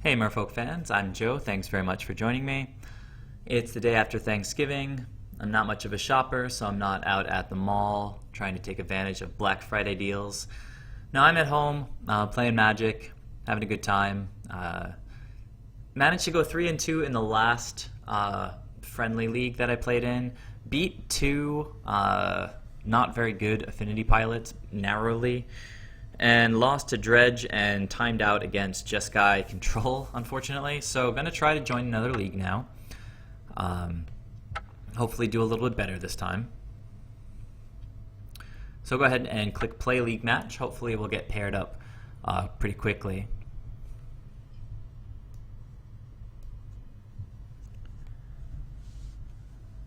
Hey Merfolk fans, I'm Joe. Thanks very much for joining me. It's the day after Thanksgiving. I'm not much of a shopper, so I'm not out at the mall trying to take advantage of Black Friday deals. No, I'm at home playing Magic, having a good time. Managed to go 3-2 in the last friendly league that I played in. Beat two not very good Affinity pilots narrowly. And lost to Dredge and timed out against Jeskai Control, unfortunately. So I'm going to try to join another league now. Hopefully do a little bit better this time. So go ahead and click Play League Match. Hopefully we'll get paired up pretty quickly.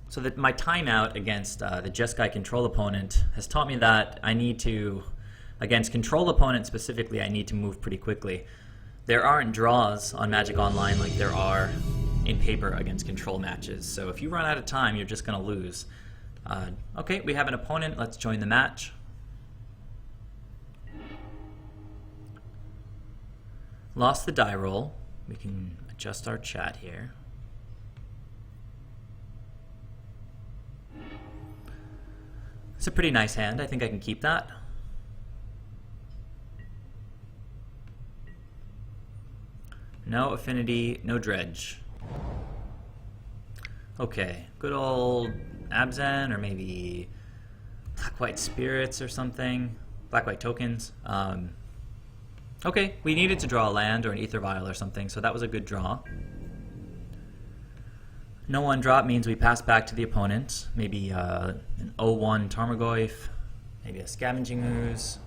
So that my timeout against the Jeskai Control opponent has taught me that I need to... Against control opponents specifically, I need to move pretty quickly. There aren't draws on Magic Online like there are in paper against control matches. So if you run out of time, you're just going to lose. Okay, we have an opponent. Let's join the match. Lost the die roll. We can adjust our chat here. It's a pretty nice hand. I think I can keep that. No Affinity, no Dredge. Okay, good old Abzan, or maybe Black-White Spirits or something. Black-White Tokens. Okay, we needed to draw a land or an AEther Vial or something, so that was a good draw. No one drop means we pass back to the opponent. Maybe an 0-1 Tarmogoyf, maybe a Scavenging Ooze.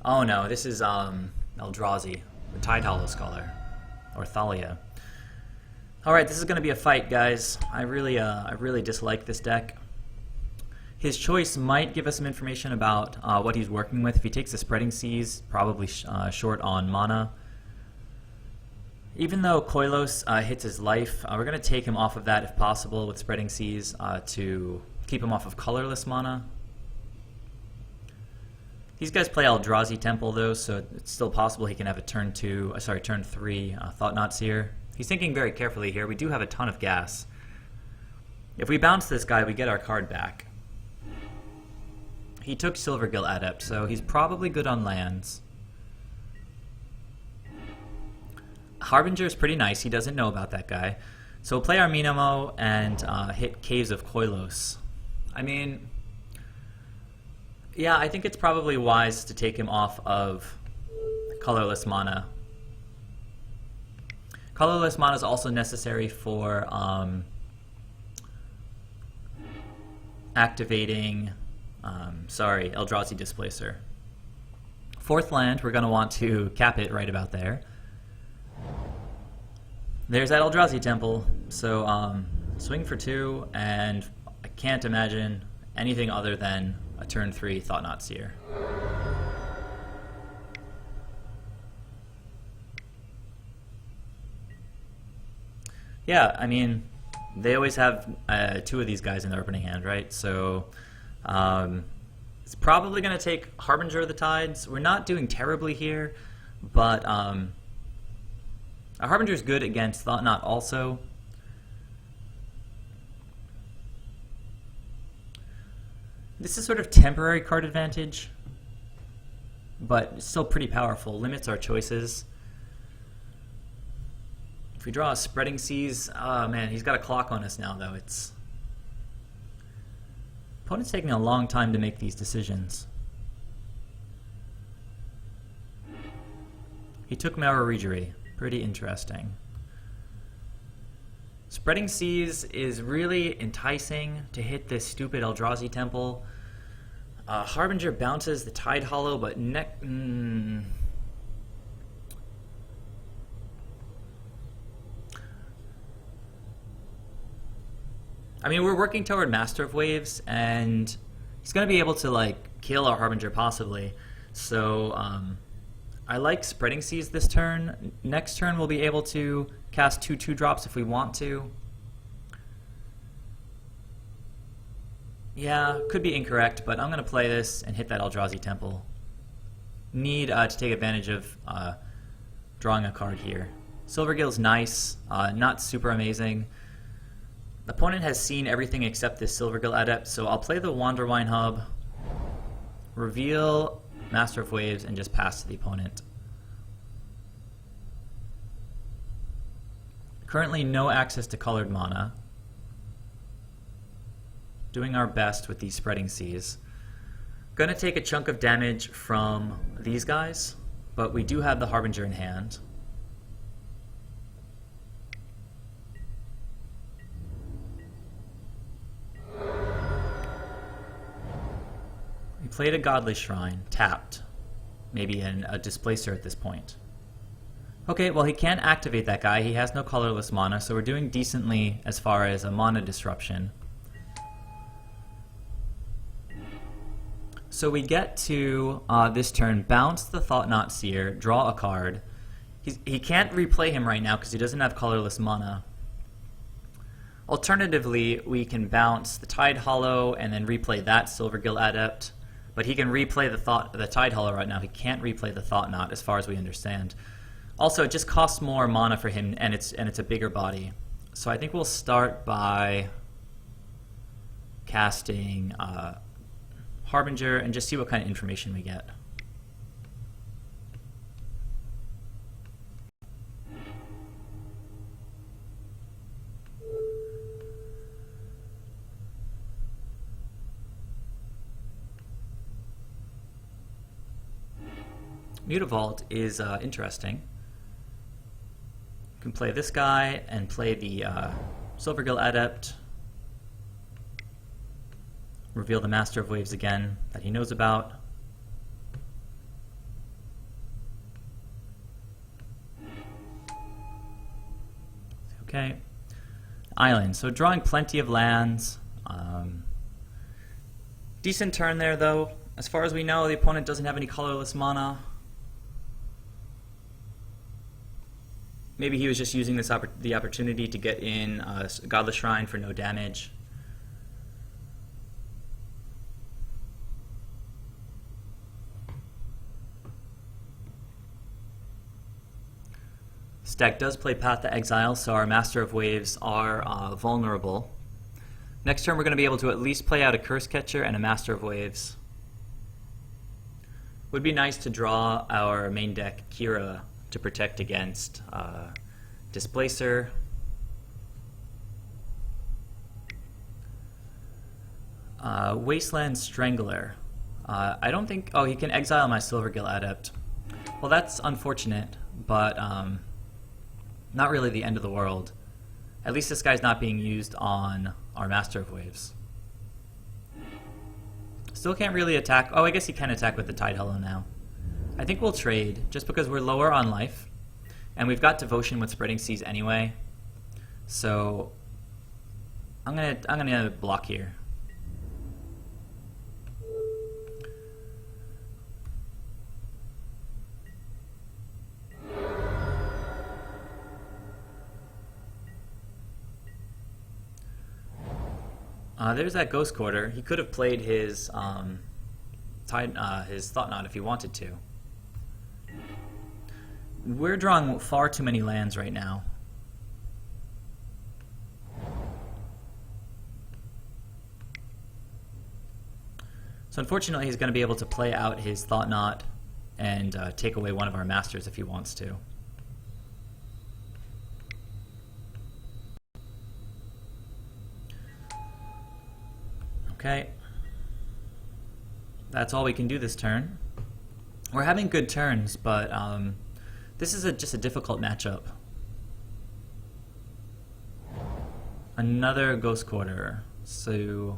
Oh no, this is Eldrazi, the Tidehollow Scholar. Or Thalia. Alright, this is going to be a fight, guys. I really dislike this deck. His choice might give us some information about what he's working with. If he takes the Spreading Seas, probably short on mana. Even though Koilos hits his life, we're going to take him off of that if possible with Spreading Seas to keep him off of colorless mana. These guys play Eldrazi Temple though, so it's still possible he can have a turn 3 Thought-Knot Seer. He's thinking very carefully here. We do have a ton of gas. If we bounce this guy, we get our card back. He took Silvergill Adept, so he's probably good on lands. Harbinger is pretty nice. He doesn't know about that guy. So we'll play our Minamo and hit Caves of Koilos. I mean... Yeah, I think it's probably wise to take him off of colorless mana. Colorless mana is also necessary for activating, Eldrazi Displacer. Fourth land, we're going to want to cap it right about there. There's that Eldrazi Temple, so swing for 2, and I can't imagine anything other than a turn 3 Thought-Knot Seer. Yeah, I mean, they always have 2 of these guys in their opening hand, right? So it's probably going to take Harbinger of the Tides. We're not doing terribly here, but Harbinger is good against Thought-Knot also. This is sort of temporary card advantage, but still pretty powerful. Limits our choices. If we draw a Spreading Seas, oh man, he's got a clock on us now though. Opponent's taking a long time to make these decisions. He took Merrow Reejerey. Pretty interesting. Spreading Seas is really enticing to hit this stupid Eldrazi Temple. Harbinger bounces the Tidehollow, but I mean, we're working toward Master of Waves, and he's going to be able to, like, kill our Harbinger possibly. So, I like Spreading Seas this turn. Next turn we'll be able to cast 2 2-drops if we want to. Yeah, could be incorrect, but I'm going to play this and hit that Eldrazi Temple. Need to take advantage of drawing a card here. Silvergill's nice, not super amazing. The opponent has seen everything except this Silvergill Adept, so I'll play the Wanderwine Hub, reveal Master of Waves, and just pass to the opponent. Currently no access to colored mana. Doing our best with these Spreading Seas. Gonna take a chunk of damage from these guys, but we do have the Harbinger in hand. We played a Godly Shrine, tapped. Maybe a Displacer at this point. Okay, well he can't activate that guy, he has no colorless mana, so we're doing decently as far as a mana disruption. So we get to this turn, bounce the Thought-Knot Seer, draw a card. He can't replay him right now because he doesn't have colorless mana. Alternatively, we can bounce the Tide Hollow and then replay that Silvergill Adept. But he can replay the Tide Hollow right now. He can't replay the Thought-Knot as far as we understand. Also, it just costs more mana for him, and it's a bigger body. So I think we'll start by casting Harbinger and just see what kind of information we get. Mutavault is interesting. You can play this guy and play the Silvergill Adept. Reveal the Master of Waves again that he knows about. Okay. Island. So drawing plenty of lands. Decent turn there, though. As far as we know, the opponent doesn't have any colorless mana. Maybe he was just using this the opportunity to get in a Godless Shrine for no damage. This deck does play Path to Exile, so our Master of Waves are vulnerable. Next turn we're going to be able to at least play out a Cursecatcher and a Master of Waves. Would be nice to draw our main deck Kira to protect against Displacer. Wasteland Strangler. I don't think... Oh, he can exile my Silvergill Adept. Well, that's unfortunate, but not really the end of the world. At least this guy's not being used on our Master of Waves. Still can't really attack... Oh, I guess he can attack with the Tide Hollow now. I think we'll trade, just because we're lower on life. And we've got Devotion with Spreading Seas anyway. So I'm gonna block here. There's that Ghost Quarter. He could have played his his Thought-Knot if he wanted to. We're drawing far too many lands right now. So unfortunately he's going to be able to play out his Thought-Knot and take away one of our masters if he wants to. Okay. That's all we can do this turn. We're having good turns, but this is just a difficult matchup. Another Ghost Quarter. So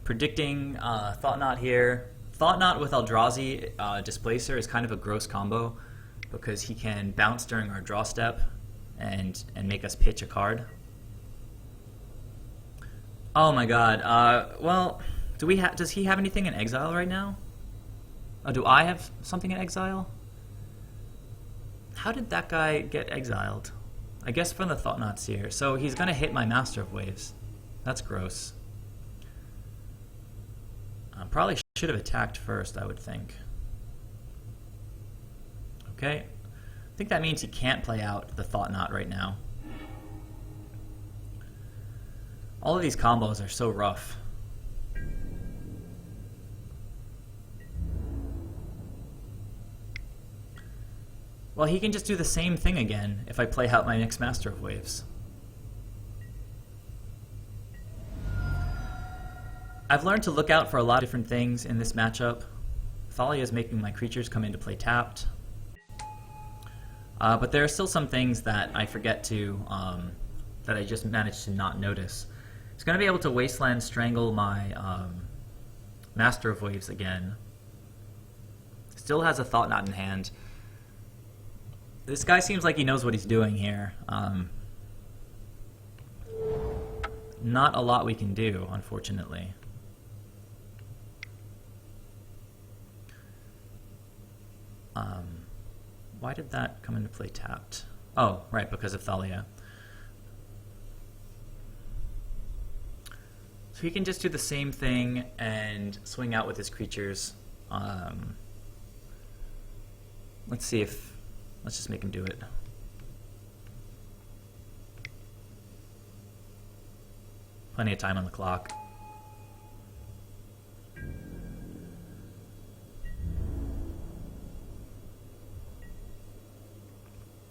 predicting Thought-Knot here. Thought-Knot with Eldrazi Displacer is kind of a gross combo because he can bounce during our draw step and make us pitch a card. Oh my god. Well, does he have anything in exile right now? Oh, do I have something in exile? How did that guy get exiled? I guess from the Thought-Knot Seer. So he's going to hit my Master of Waves. That's gross. Probably should have attacked first, I would think. Okay. I think that means he can't play out the Thought Knot right now. All of these combos are so rough. Well, he can just do the same thing again if I play out my next Master of Waves. I've learned to look out for a lot of different things in this matchup. Thalia is making my creatures come into play tapped. But there are still some things that I forget to, that I just managed to not notice. He's going to be able to Wasteland Strangle my Master of Waves again. Still has a Thought Knot in hand. This guy seems like he knows what he's doing here. Not a lot we can do, unfortunately. Why did that come into play tapped? Oh, right, because of Thalia. So he can just do the same thing and swing out with his creatures. Let's see if... Let's just make him do it. Plenty of time on the clock.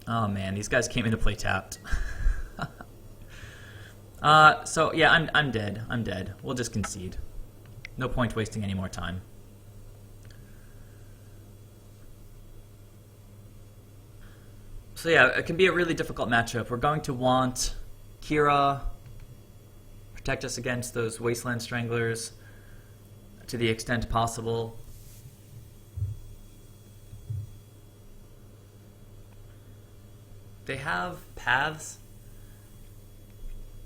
Oh man, these guys came into play tapped. So yeah, I'm dead. I'm dead. We'll just concede. No point wasting any more time. So yeah, it can be a really difficult matchup. We're going to want Kira, protect us against those Wasteland Stranglers to the extent possible. They have paths.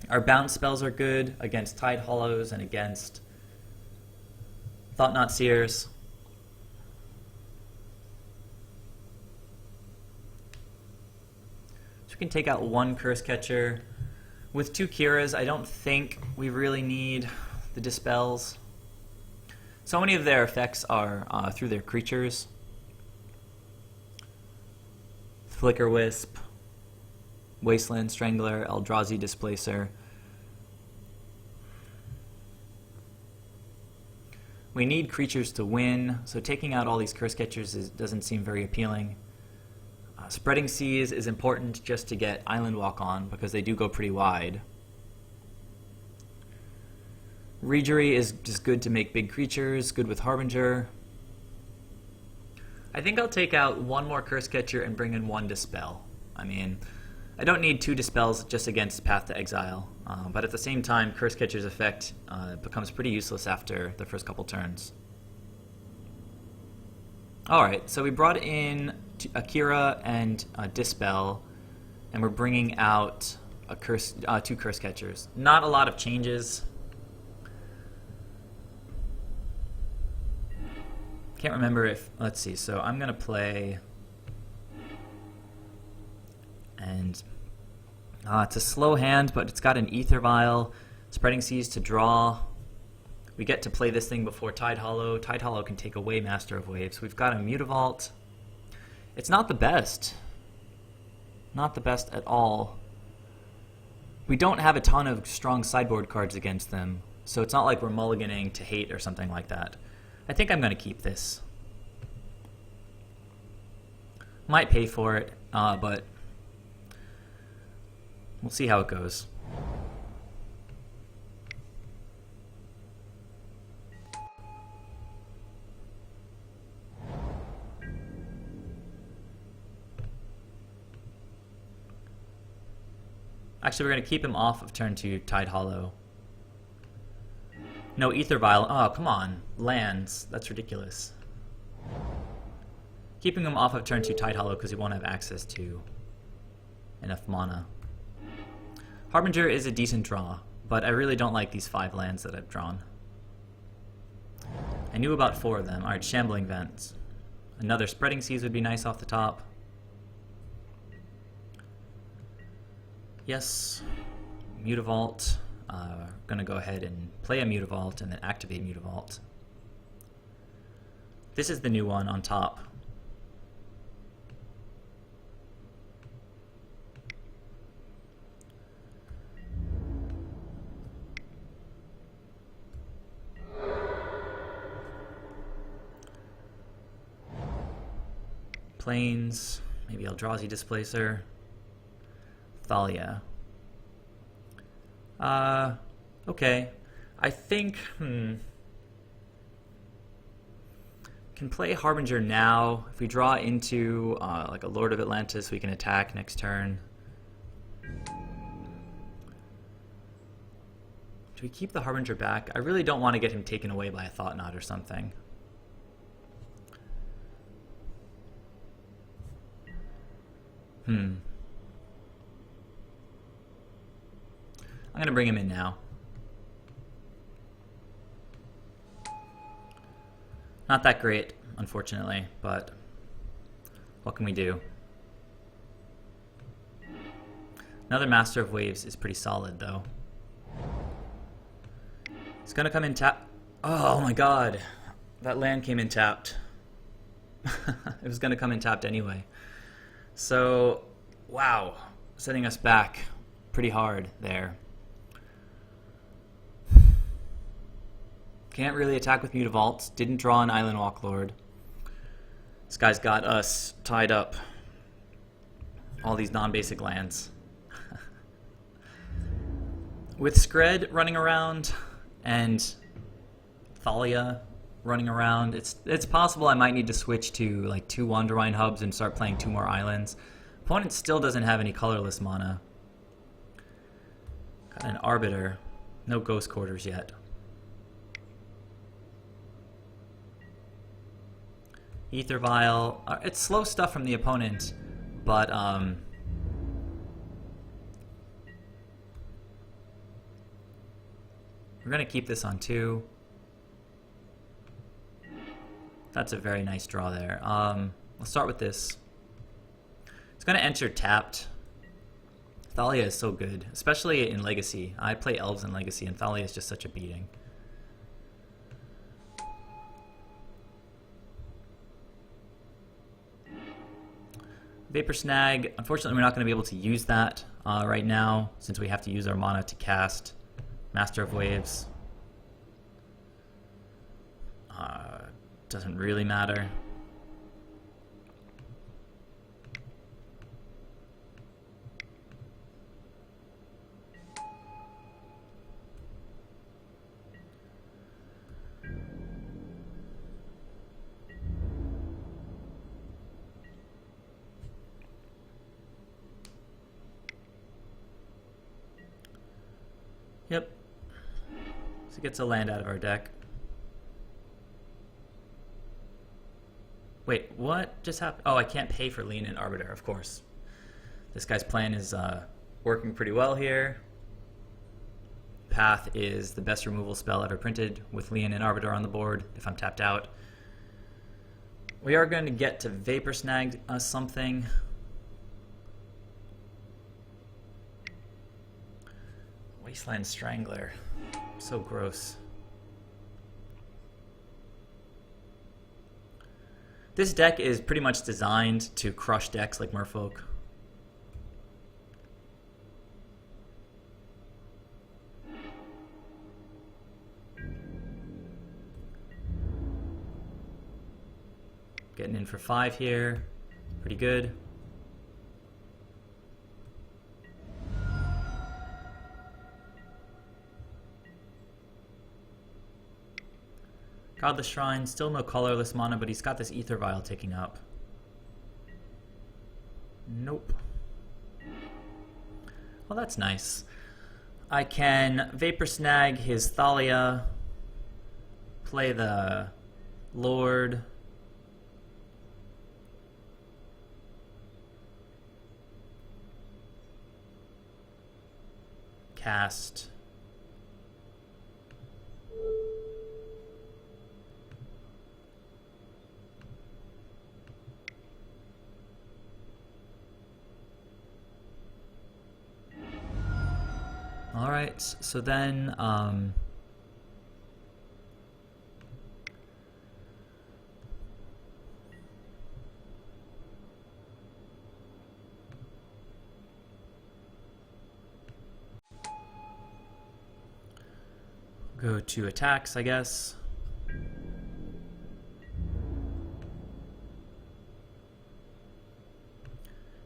Our bounce spells are good against Tide Hollows and against Thought Knot Seers. So we can take out one Cursecatcher. With two Kiras, I don't think we really need the Dispels. So many of their effects are through their creatures. Flicker Wisp, Wasteland Strangler, Eldrazi Displacer. We need creatures to win, so taking out all these Cursecatchers doesn't seem very appealing. Spreading Seas is important just to get Island Walk on, because they do go pretty wide. Reejerey is just good to make big creatures, good with Harbinger. I think I'll take out one more Cursecatcher and bring in one Dispel. I mean, I don't need two Dispels just against Path to Exile, but at the same time, Cursecatcher's effect becomes pretty useless after the first couple turns. Alright, so we brought in Akira and Dispel, and we're bringing out two Cursecatchers. Not a lot of changes. Can't remember if... Let's see, so I'm going to play... And it's a slow hand, but it's got an AEther Vial, Spreading Seas to draw. We get to play this thing before Tide Hollow. Tide Hollow can take away Master of Waves. We've got a Mutavault. It's not the best. Not the best at all. We don't have a ton of strong sideboard cards against them, so it's not like we're mulliganing to hate or something like that. I think I'm going to keep this. Might pay for it, but we'll see how it goes. Actually, we're going to keep him off of turn 2 Tide Hollow. No AEther Vial. Oh, come on. Lands. That's ridiculous. Keeping him off of turn 2 Tide Hollow because he won't have access to enough mana. Harbinger is a decent draw, but I really don't like these 5 lands that I've drawn. I knew about 4 of them. Alright, Shambling Vents. Another Spreading Seas would be nice off the top. Yes. Mutavault. Gonna go ahead and play a Mutavault and then activate Mutavault. This is the new one on top. Plains, maybe Eldrazi Displacer, Thalia. Okay. I think, can play Harbinger now. If we draw into like a Lord of Atlantis, we can attack next turn. Do we keep the Harbinger back? I really don't want to get him taken away by a Thought Knot or something. I'm going to bring him in now. Not that great, unfortunately, but what can we do? Another Master of Waves is pretty solid, though. It's going to come in tap. Oh my god. That land came in tapped. It was going to come in tapped anyway. So, wow. Setting us back pretty hard there. Can't really attack with Mutavault. Didn't draw an Island Walklord. This guy's got us tied up. All these non-basic lands. With Skred running around and Thalia running around, it's possible I might need to switch to like 2 Wanderwine Hubs and start playing 2 more islands. Opponent still doesn't have any colorless mana. Got an Arbiter. No Ghost Quarters yet. AEther Vial. It's slow stuff from the opponent, but we're going to keep this on 2. That's a very nice draw there. Let's start with this. It's going to enter tapped. Thalia is so good, especially in Legacy. I play Elves in Legacy, and Thalia is just such a beating. Vapor Snag. Unfortunately, we're not going to be able to use that right now, since we have to use our mana to cast Master of Waves. Doesn't really matter. Yep. So it gets a land out of our deck. Wait, what just happened? Oh, I can't pay for Lean and Arbiter, of course. This guy's plan is working pretty well here. Path is the best removal spell ever printed with Lean and Arbiter on the board if I'm tapped out. We are going to get to Vapor Snag something. Wasteland Strangler. So gross. This deck is pretty much designed to crush decks like Merfolk. Getting in for 5 here. Pretty good. Godless Shrine, still no colorless mana, but he's got this AEther Vial taking up. Nope. Well, that's nice. I can Vapor Snag his Thalia, play the Lord, cast Alright, so then go to attacks, I guess.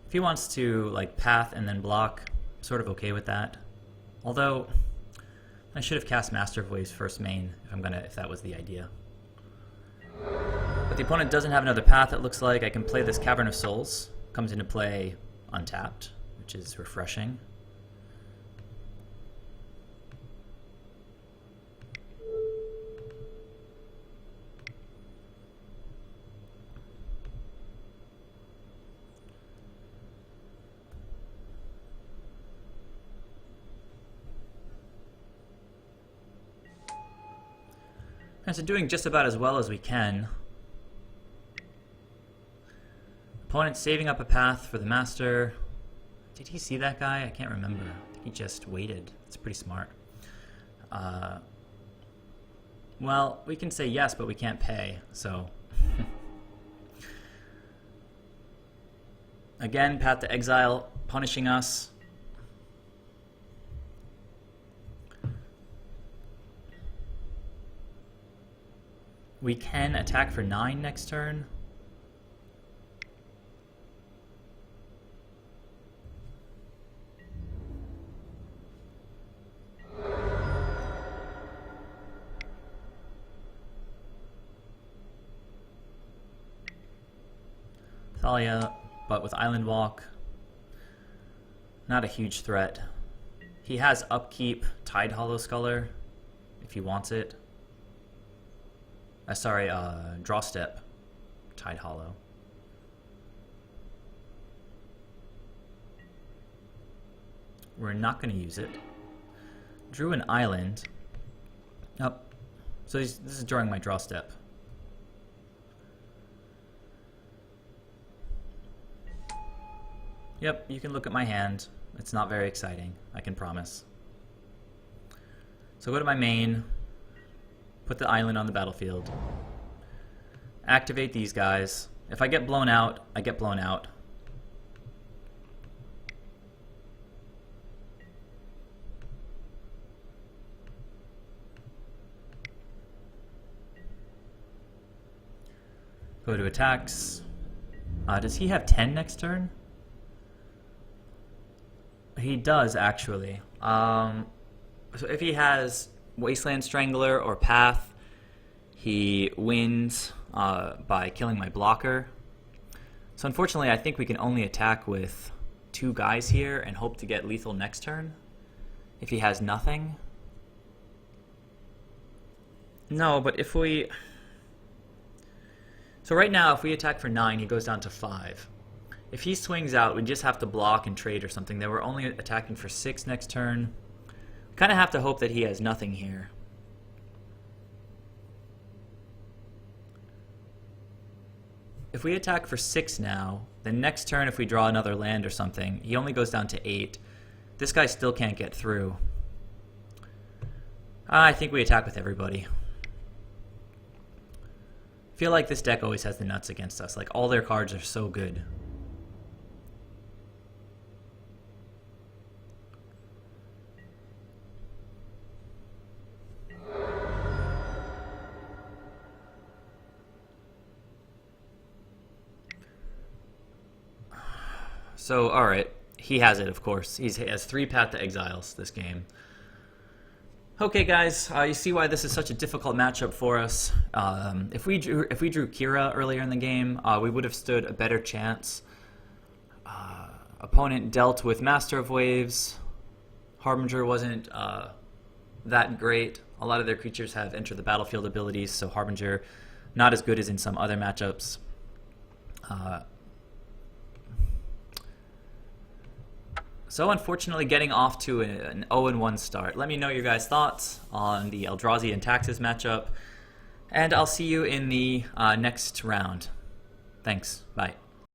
If he wants to like path and then block, I'm sort of okay with that. Although I should have cast Master of Waves first main if that was the idea. But the opponent doesn't have another path, it looks like. I can play this Cavern of Souls. Comes into play untapped, which is refreshing. And so doing just about as well as we can. Opponent saving up a path for the Master. Did he see that guy? I can't remember. I think he just waited. It's pretty smart. Well, we can say yes, but we can't pay, so... Again, Path to Exile punishing us. We can attack for 9 next turn. Thalia, but with Island Walk, not a huge threat. He has upkeep Tide Hollow Sculler if he wants it. Sorry, Draw Step Tide Hollow. We're not going to use it. Drew an island. Oh, so this is during my draw step. Yep, you can look at my hand. It's not very exciting, I can promise. So go to my main, put the island on the battlefield, activate these guys. If I get blown out, I get blown out. Go to attacks. Does he have 10 next turn? He does, actually. So if he has Wasteland Strangler or Path, he wins by killing my blocker. So unfortunately, I think we can only attack with 2 guys here and hope to get lethal next turn. If he has nothing. No, but if we... So right now, if we attack for 9, he goes down to 5. If he swings out, we just have to block and trade or something. Then we're only attacking for 6 next turn. We kind of have to hope that he has nothing here. If we attack for 6 now, then next turn if we draw another land or something, he only goes down to 8. This guy still can't get through. I think we attack with everybody. I feel like this deck always has the nuts against us. Like, all their cards are so good. So, alright. He has it, of course. He has 3 Path to Exiles this game. Okay, guys, you see why this is such a difficult matchup for us. If we drew Kira earlier in the game, we would have stood a better chance. Opponent dealt with Master of Waves. Harbinger wasn't that great. A lot of their creatures have enter the battlefield abilities, so Harbinger not as good as in some other matchups. So unfortunately getting off to an 0-1 start. Let me know your guys' thoughts on the Eldrazi and Taxes matchup, and I'll see you in the next round. Thanks. Bye.